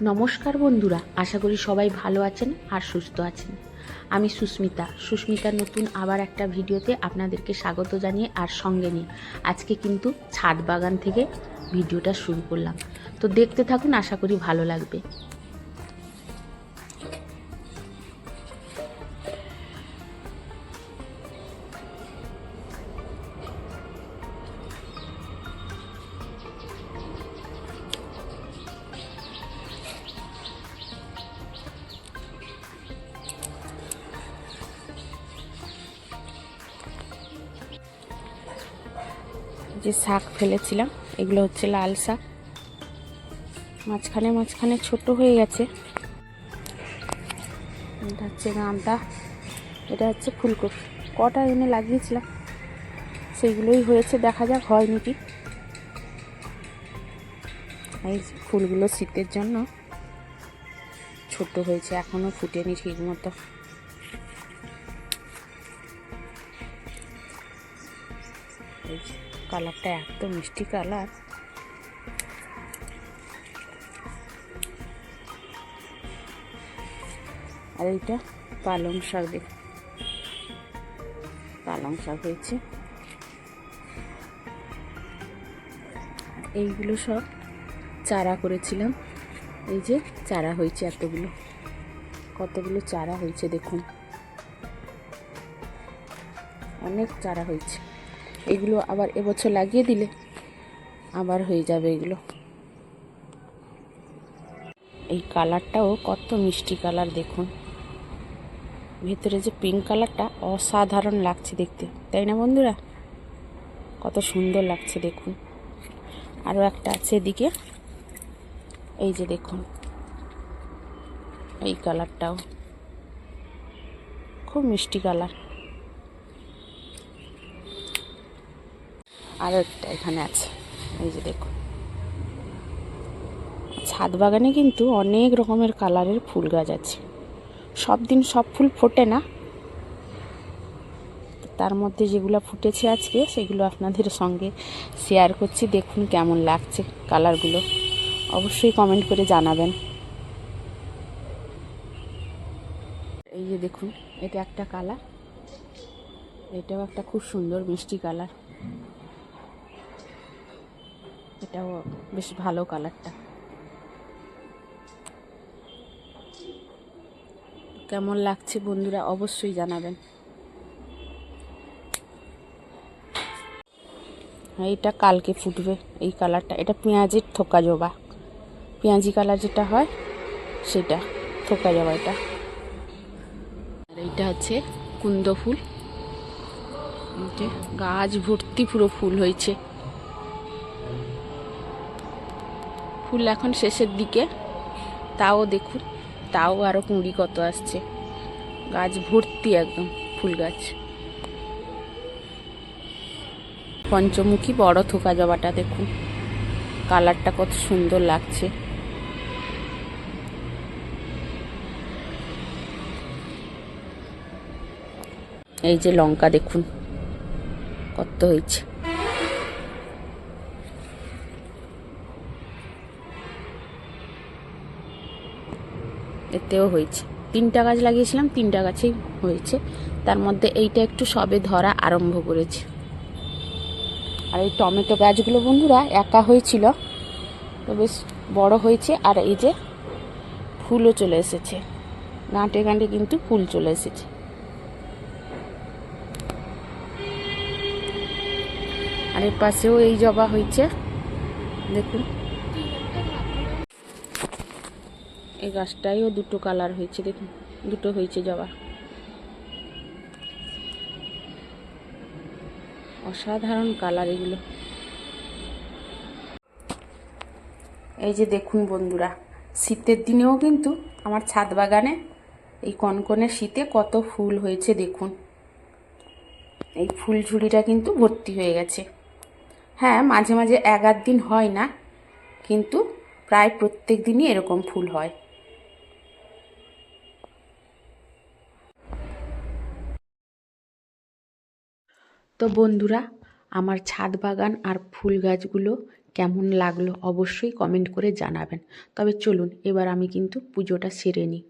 নমস্কার বন্ধুরা, আশা করি সবাই ভালো আছেন আর সুস্থ আছেন। আমি সুস্মিতার নতুন আবার একটা ভিডিওতে আপনাদেরকে স্বাগত জানিয়ে আর সঙ্গে নিয়ে আজকে কিন্তু ছাদ বাগান থেকে ভিডিওটা শুরু করলাম। তো দেখতে থাকুন, আশা করি ভালো লাগবে। যে শাক ফেলেছিলাম, এগুলো হচ্ছে লাল শাক, মাঝখানে মাঝখানে ছোট হয়ে গেছে। এটা হচ্ছে গাঁদা, এটা হচ্ছে ফুলকপি। কটা এনে লাগিয়েছিলাম, সেইগুলোই হয়েছে, দেখা যাক হয় নাকি। এই ফুলগুলো শীতের জন্য ছোট হয়েছে, এখনো ফুটেনি ঠিক মতো। এই কালারটা এত মিষ্টি কালার। আর এইটা পালং শাক, দেখ পালং শাক হয়েছে। এইগুলো সব চারা করেছিলাম, এই যে চারা হয়েছে এতগুলো, কতগুলো চারা হয়েছে দেখুন, অনেক চারা হয়েছে। এগুলো আবার এবছর লাগিয়ে দিলে আবার হয়ে যাবে এগুলো। এই কালারটাও কত মিষ্টি কালার দেখুন, ভেতরে যে পিঙ্ক কালারটা অসাধারণ লাগছে দেখতে, তাই না বন্ধুরা? কত সুন্দর লাগছে দেখুন। আরও একটা আছে এদিকে, এই যে দেখুন, এই কালারটাও খুব মিষ্টি কালার। আরও একটা এখানে আছে, এই যে দেখুন। ছাদ বাগানে কিন্তু অনেক রকমের কালারের ফুল গাছ আছে। সব দিন সব ফুল ফোটে না, তার মধ্যে যেগুলো ফুটেছে আজকে সেগুলো আপনাদের সঙ্গে শেয়ার করছি। দেখুন কেমন লাগছে কালারগুলো, অবশ্যই কমেন্ট করে জানাবেন। এই যে দেখুন, এটা একটা কালার, এটাও একটা খুব সুন্দর মিষ্টি কালার, এটাও বেশ ভালো কালারটা। কেমন লাগছে বন্ধুরা অবশ্যই জানাবেন। এইটা কালকে ফুটবে এই কালারটা, এটা পেঁয়াজের থোকা জবা, পেঁয়াজি কালার যেটা হয় সেটা থোকা জবা এটা। আর এইটা হচ্ছে কুন্দ ফুল, গাছ ভর্তি পুরো ফুল হয়েছে। ফুল এখন শেষের দিকে, তাও দেখুন, তাও আরো কুঁড়ি কত আসছে, গাছ ভর্তি একদম ফুল গাছ। পঞ্চমুখী বড় থোকা জবাটা দেখুন, কালারটা কত সুন্দর লাগছে। এই যে লঙ্কা দেখুন কত হয়েছে, এতেও হয়েছে। 3টা গাছ লাগিয়েছিলাম, 3টা গাছেই হয়েছে, তার মধ্যে এইটা একটু সবে ধরা আরম্ভ করেছে। আর এই টমেটো গাছগুলো বন্ধুরা একা হয়েছিল, তো বেশ বড় হয়েছে। আর এই যে ফুলও চলে এসেছে, গাঁটে গাঁটে কিন্তু ফুল চলে এসেছে। আর এর পাশেও এই জবা হয়েছে দেখুন, এই গাছটাইও দুটো কালার হয়েছে দেখুন, দুটো হয়েছে জবা, অসাধারণ কালার এগুলো। এই যে দেখুন বন্ধুরা, শীতের দিনেও কিন্তু আমার ছাদ বাগানে এই কনকনে শীতে কত ফুল হয়েছে দেখুন। এই ফুল ঝুড়িটা কিন্তু ভর্তি হয়ে গেছে। হ্যাঁ, মাঝে মাঝে 1-8 দিন হয় না, কিন্তু প্রায় প্রত্যেক দিনই এরকম ফুল হয়। তো বন্ধুরা, আমার ছাদ বাগান আর ফুল গাছগুলো কেমন লাগলো অবশ্যই কমেন্ট করে জানাবেন। তবে চলুন এবার আমি কিন্তু পুজোটা সেরে নিই,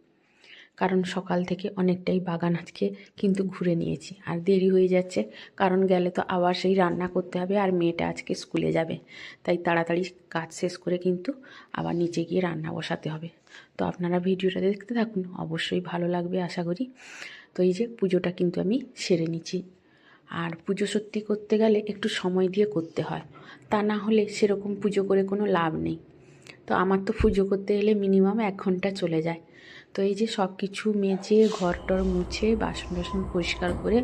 কারণ সকাল থেকে অনেকটাই বাগান আজকে কিন্তু ঘুরে নিয়েছি, আর দেরি হয়ে যাচ্ছে, কারণ গেলে তো আবার সেই রান্না করতে হবে, আর মেয়েটা আজকে স্কুলে যাবে, তাই তাড়াতাড়ি কাজ শেষ করে কিন্তু আবার নিচে গিয়ে রান্না বসাতে হবে। তো আপনারা ভিডিওটা দেখতে থাকুন, অবশ্যই ভালো লাগবে আশা করি। তো এই যে পুজোটা কিন্তু আমি সেরে নিচ্ছি, আর পুজো সত্যি করতে গেলে একটু সময় দিয়ে করতে হয়, তা না হলে সেরকম পুজো করে কোনো লাভ নেই। তো আমার তো পুজো করতে গেলে মিনিমাম 1 ঘন্টা চলে যায়। তো এই যে সব কিছু মেজে ঘর টর মুছে বাসন টাসন পরিষ্কার করে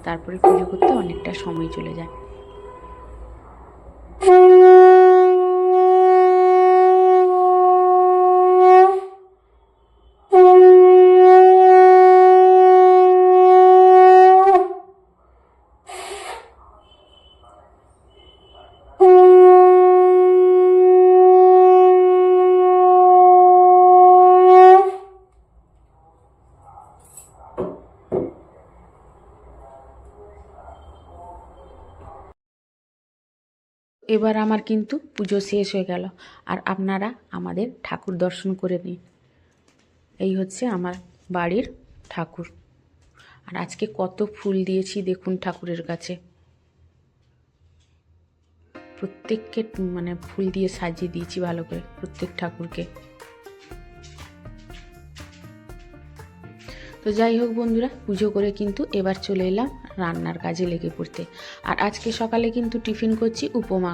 তারপরে পুজো করতে অনেকটা সময় চলে যায়। এবার আমার কিন্তু পুজো শেষ হয়ে গেল, আর আপনারা আমাদের ঠাকুর দর্শন করে নিন। এই হচ্ছে আমার বাড়ির ঠাকুর, আর আজকে কত ফুল দিয়েছি দেখুন ঠাকুরের কাছে, প্রত্যেককে মানে ফুল দিয়ে সাজিয়ে দিয়েছি ভালো করে প্রত্যেক ঠাকুরকে। তো যাই হোক বন্ধুরা, পুজো করে কিন্তু এবার চলে এলাম রান্নার কাজে লেগে পড়তে। আর আজকে সকালে কিন্তু টিফিন করছি উপমা,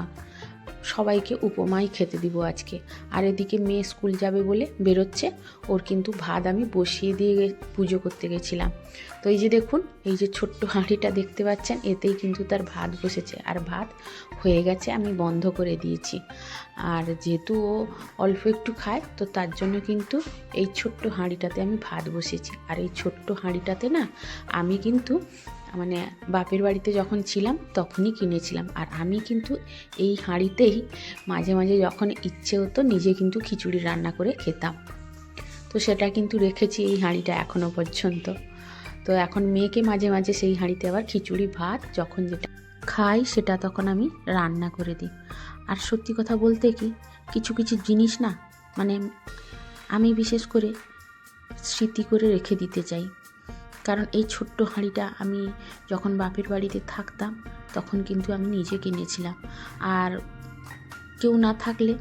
সবাইকে উপমাই খেতে দিব আজকে। আর এদিকে মেয়ে স্কুল যাবে বলে বেরোচ্ছে, ওর কিন্তু ভাত আমি বসিয়ে দিয়ে পুজো করতে গেছিলাম। তো এই যে দেখুন, এই যে ছোট্ট হাঁড়িটা দেখতে পাচ্ছেন, এতেই কিন্তু তার ভাত বসেছে, আর ভাত হয়ে গেছে, আমি বন্ধ করে দিয়েছি। আর যেহেতু ও অল্প একটু খায়, তো তার জন্য কিন্তু এই ছোট্ট হাঁড়িটাতে আমি ভাত বসেছি। আর এই ছোট্ট হাঁড়িটাতে না আমি কিন্তু মানে বাপের বাড়িতে যখন ছিলাম তখনই কিনেছিলাম, আর আমি কিন্তু এই হাঁড়িতেই মাঝে মাঝে যখন ইচ্ছে হতো নিজে কিন্তু খিচুড়ি রান্না করে খেতাম। তো সেটা কিন্তু রেখেছি এই হাঁড়িটা এখনও পর্যন্ত। তো এখন মেয়েকে মাঝে মাঝে সেই হাঁড়িতে আবার খিচুড়ি ভাত যখন যেটা খাই সেটা তখন আমি রান্না করে দিই। আর সত্যি কথা বলতে কি, কিছু কিছু জিনিস না মানে আমি বিশেষ করে স্মৃতি করে রেখে দিতে চাই, কারণ এই ছোট্ট হাঁড়িটা আমি যখন বাপের বাড়িতে থাকতাম তখন কিন্তু আমি নিজে কিনেছিলাম। আর কেউ না থাকলে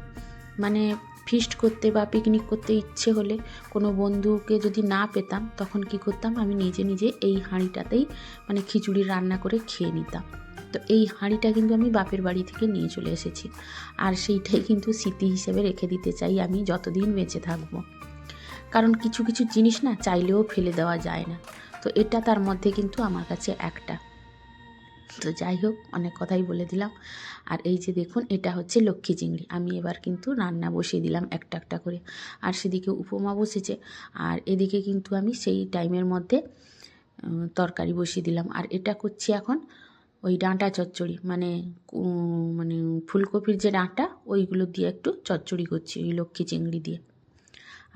মানে ফিস্ট করতে বা পিকনিক করতে ইচ্ছে হলে কোনো বন্ধুকে যদি না পেতাম, তখন কি করতাম, আমি নিজে নিজে এই হাঁড়িটাতেই মানে খিচুড়ি রান্না করে খেয়ে নিতাম। তো এই হাঁড়িটা কিন্তু আমি বাপের বাড়ি থেকে নিয়ে চলে এসেছি, আর সেইটাই কিন্তু স্মৃতি হিসেবে রেখে দিতে চাই আমি যতদিন বেঁচে থাকবো। কারণ কিছু কিছু জিনিস না চাইলেও ফেলে দেওয়া যায় না, তো এটা তার মধ্যে কিন্তু আমার কাছে একটা। তো যাই হোক, অনেক কথাই বলে দিলাম। আর এই যে দেখুন, এটা হচ্ছে লক্ষ্মী চিংড়ি, আমি এবার কিন্তু রান্না বসিয়ে দিলাম একটা একটা করে। আর সেদিকে উপমা বসেছে, আর এদিকে কিন্তু আমি সেই টাইমের মধ্যে তরকারি বসিয়ে দিলাম। আর এটা করছি এখন ওই ডাঁটা চচ্চড়ি, মানে মানে ফুলকপির যে ডাঁটা ওইগুলো দিয়ে একটু চচ্চড়ি করছি ওই লক্ষ্মী চিংড়ি দিয়ে।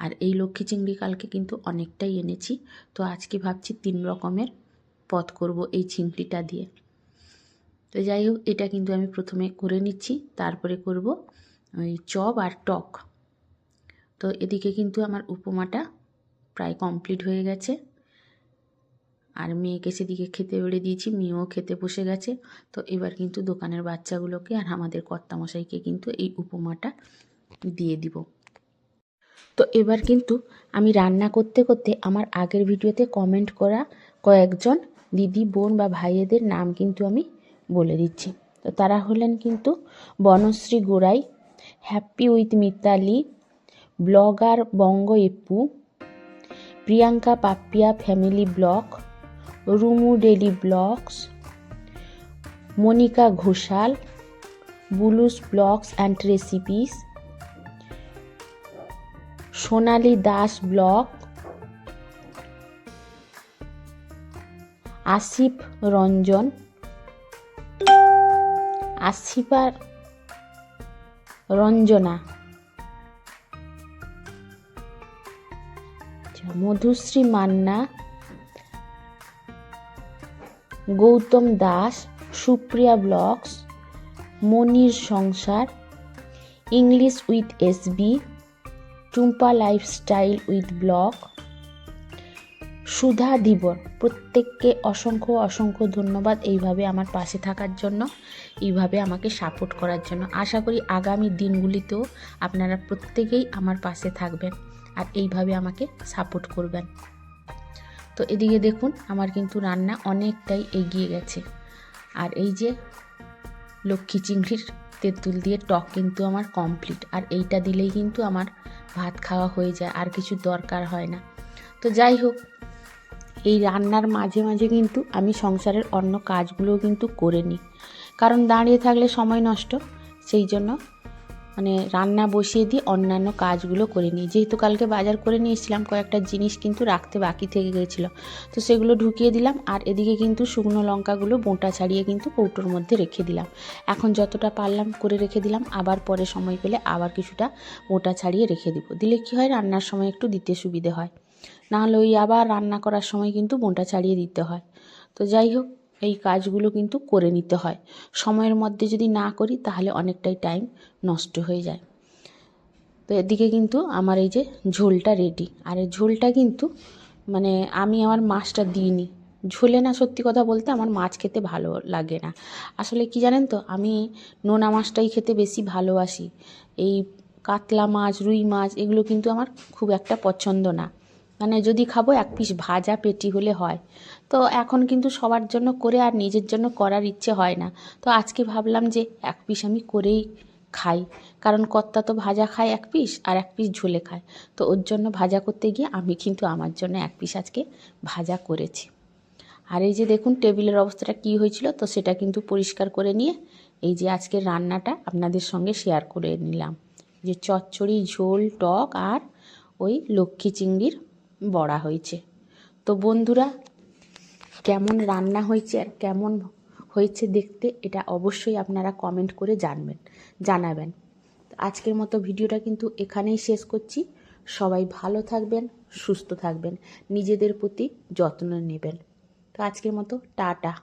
আর এই লক্ষ্মী চিংড়ি কালকে কিন্তু অনেকটাই এনেছি, তো আজকে ভাবছি 3 রকমের পদ করব এই চিংড়িটা দিয়ে। তো যাই হোক, এটা কিন্তু আমি প্রথমে করে নিচ্ছি, তারপরে করব ওই চপ আর টক। তো এদিকে কিন্তু আমার উপমাটা প্রায় কমপ্লিট হয়ে গেছে, আর মেয়েকে সেদিকে খেতে বেড়ে দিয়েছি, মেয়েও খেতে বসে গেছে। তো এবার কিন্তু দোকানের বাচ্চাগুলোকে আর আমাদের কর্তামশাইকে কিন্তু এই উপমাটা দিয়ে দিব। তো এবার কিন্তু আমি রান্না করতে করতে আমার আগের ভিডিওতে কমেন্ট করা কয়েকজন দিদি বোন বা ভাইয়েদের নাম কিন্তু আমি বলে দিচ্ছি। তো তারা হলেন কিন্তু Banashree Gorai, happy with Mitali, blogger Banga Eppu, Priyanka Papiya family blog, Rumu daily blogs, Monika Ghoshal, Bulus blogs and recipes, Sonali Das blog, Asif Ranjan, Asifa Ranjana, Madhushree Manna, Goutam Das, Supriya blogs, Monir সংসার, English with SB, Tumpa lifestyle with blog, Sudha Dhibar, প্রত্যেককে অসংখ্য অসংখ্য ধন্যবাদ এইভাবে আমার পাশে থাকার জন্য, এইভাবে আমাকে সাপোর্ট করার জন্য। আশা করি আগামী দিনগুলিতেও আপনারা প্রত্যেকেই আমার পাশে থাকবেন আর এইভাবে আমাকে সাপোর্ট করবেন। তো এদিকে দেখুন আমার কিন্তু রান্না অনেকটাই এগিয়ে গেছে। আর এই যে লক্ষ্মী চিংড়ির তেঁতুল দিয়ে টক কিন্তু আমার কমপ্লিট। আর এইটা দিলেই কিন্তু আমার ভাত খাওয়া হয়ে যায়, আর কিছু দরকার হয় না। তো যাই হোক, এই রান্নার মাঝে মাঝে কিন্তু আমি সংসারের অন্য কাজগুলোও কিন্তু করে নিই, কারণ দাঁড়িয়ে থাকলে সময় নষ্ট। সেই জন্য রান্না বসিয়ে দিয়ে অন্যান্য কাজগুলো করে নিই। যেহেতু কালকে বাজার করে নিয়ে এসেছিলাম, কয়েকটা জিনিস কিন্তু রাখতে বাকি থেকে গেছিলো, তো সেগুলো ঢুকিয়ে দিলাম। আর এদিকে কিন্তু শুকনো লঙ্কাগুলো বোঁটা ছাড়িয়ে কিন্তু কৌটোর মধ্যে রেখে দিলাম। এখন যতটা পারলাম করে রেখে দিলাম, আবার পরে সময় পেলে আবার কিছুটা বোঁটা ছাড়িয়ে রেখে দিব। দিলে কি হয়, রান্নার সময় একটু দিতে সুবিধে হয়, নাহলে ওই আবার রান্না করার সময় কিন্তু বোঁটা ছাড়িয়ে দিতে হয়। তো যাই হোক, এই কাজগুলো কিন্তু করে নিতে হয়। সময়ের মধ্যে যদি না করি তাহলে অনেকটাই টাইম নষ্ট হয়ে যায়। তো এদিকে কিন্তু আমার এই যে ঝোলটা রেডি। আর এই ঝোলটা কিন্তু আমি আমার মাছটা দিইনি ঝোলে। না, সত্যি কথা বলতে আমার মাছ খেতে ভালো লাগে না। আসলে কি জানেন তো, আমি নোনা মাছটাই খেতে বেশি ভালোবাসি। এই কাতলা মাছ, রুই মাছ এগুলো কিন্তু আমার খুব একটা পছন্দ না। যদি খাবো এক পিস ভাজা পেটি হলে হয়। তো এখন কিন্তু সবার জন্য করে আর নিজের জন্য করার ইচ্ছে হয় না। তো আজকে ভাবলাম যে এক পিস আমি করেই খাই, কারণ কর্তা তো ভাজা খায় এক পিস আর এক পিস ঝোলে খায়। তো ওর জন্য ভাজা করতে গিয়ে আমি কিন্তু আমার জন্য এক পিস আজকে ভাজা করেছি। আর এই যে দেখুন টেবিলের অবস্থাটা কী হয়েছিল, তো সেটা কিন্তু পরিষ্কার করে নিয়ে এই যে আজকের রান্নাটা আপনাদের সঙ্গে শেয়ার করে নিলাম। যে চচ্চড়ি, ঝোল, টক আর ওই লক্ষ্মী চিংড়ির বড়া হয়েছে। তো বন্ধুরা, কেমন রান্না হয়েছে আর কেমন হয়েছে দেখতে, এটা অবশ্যই আপনারা কমেন্ট করে জানাবেন। আজকের মতো ভিডিওটা কিন্তু এখানেই শেষ করছি। সবাই ভালো থাকবেন, সুস্থ থাকবেন, নিজেদের প্রতি যত্ন নেবেন। তো আজকের মতো টাটা।